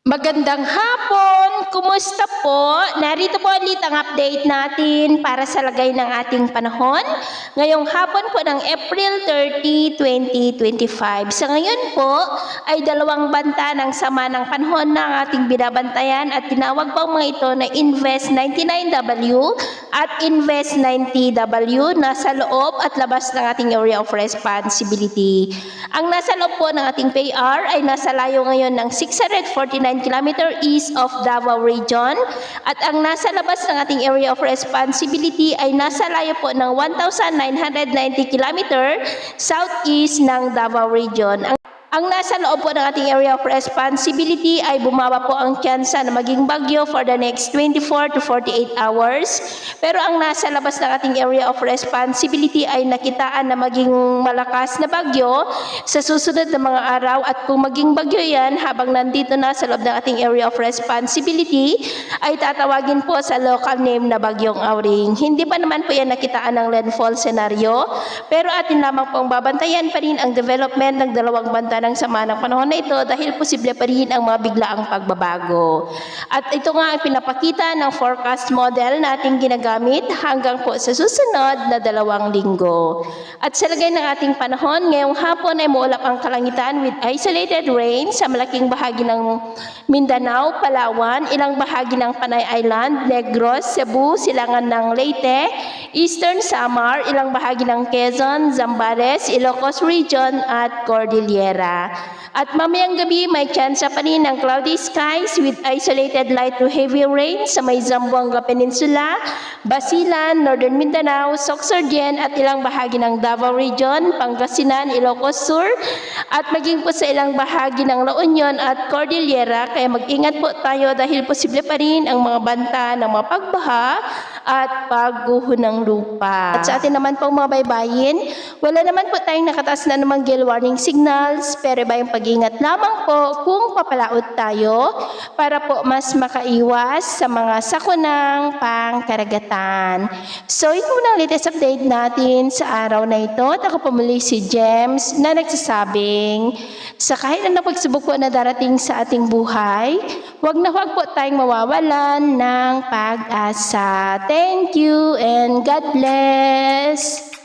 Magandang hapon! Kumusta po? Narito po ulit ang update natin para sa lagay ng ating panahon. Ngayong hapon po ng April 30, 2025. Sa ngayon po ay dalawang banta ng sama ng panahon na ating binabantayan at tinawag po mga ito na Invest 99W at Invest 90W na sa loob at labas ng ating area of responsibility. Ang nasa loob po ng ating PAR ay nasa layo ngayon ng 649 km east of Davao Region at ang nasa labas ng ating area of responsibility ay nasa layo po ng 1,990 km southeast ng Davao Region. Ang nasa loob po ng ating area of responsibility ay bumaba po ang tsansa na maging bagyo for the next 24 to 48 hours. Pero ang nasa labas ng ating area of responsibility ay nakitaan na maging malakas na bagyo sa susunod na mga araw. At kung maging bagyo yan habang nandito na sa loob ng ating area of responsibility, ay tatawagin po sa local name na Bagyong Auring. Hindi pa naman po yan nakitaan ng landfall scenario, pero atin lamang pong babantayan pa rin ang development ng dalawang banta ng sama ng panahon na ito dahil posible pa rin ang mga biglaang pagbabago. At ito nga ang pinapakita ng forecast model na ating ginagamit hanggang po sa susunod na 2 linggo. At sa lagay ng ating panahon, ngayong hapon ay muulap ang kalangitan with isolated rain sa malaking bahagi ng Mindanao, Palawan, ilang bahagi ng Panay Island, Negros, Cebu, silangan ng Leyte, Eastern Samar, ilang bahagi ng Quezon, Zambales, Ilocos Region at Cordillera. At mamayang gabi may tsansa pa rin ng cloudy skies with isolated light to heavy rain sa may Zamboanga Peninsula, Basilan, Northern Mindanao, Sorsogon at ilang bahagi ng Davao Region, Pangasinan, Ilocos Sur at maging po sa ilang bahagi ng La Union at Cordillera. Kaya mag-ingat po tayo dahil posible pa rin ang mga banta ng mga pagbaha at pagguho ng lupa. At sa atin naman po mga baybayin, wala naman po tayong nakataas na namang gale warning signals, pero ba yung pag-ingat lamang po kung papalaot tayo para po mas makaiwas sa mga sakunang pangkaragatan. So ito muna ang latest update natin sa araw na ito. At ako po muli si James na nagsasabing sa kahit anong pagsubok po na darating sa ating buhay, huwag na huwag po tayong mawawalan ng pag-asa. Thank you and God bless!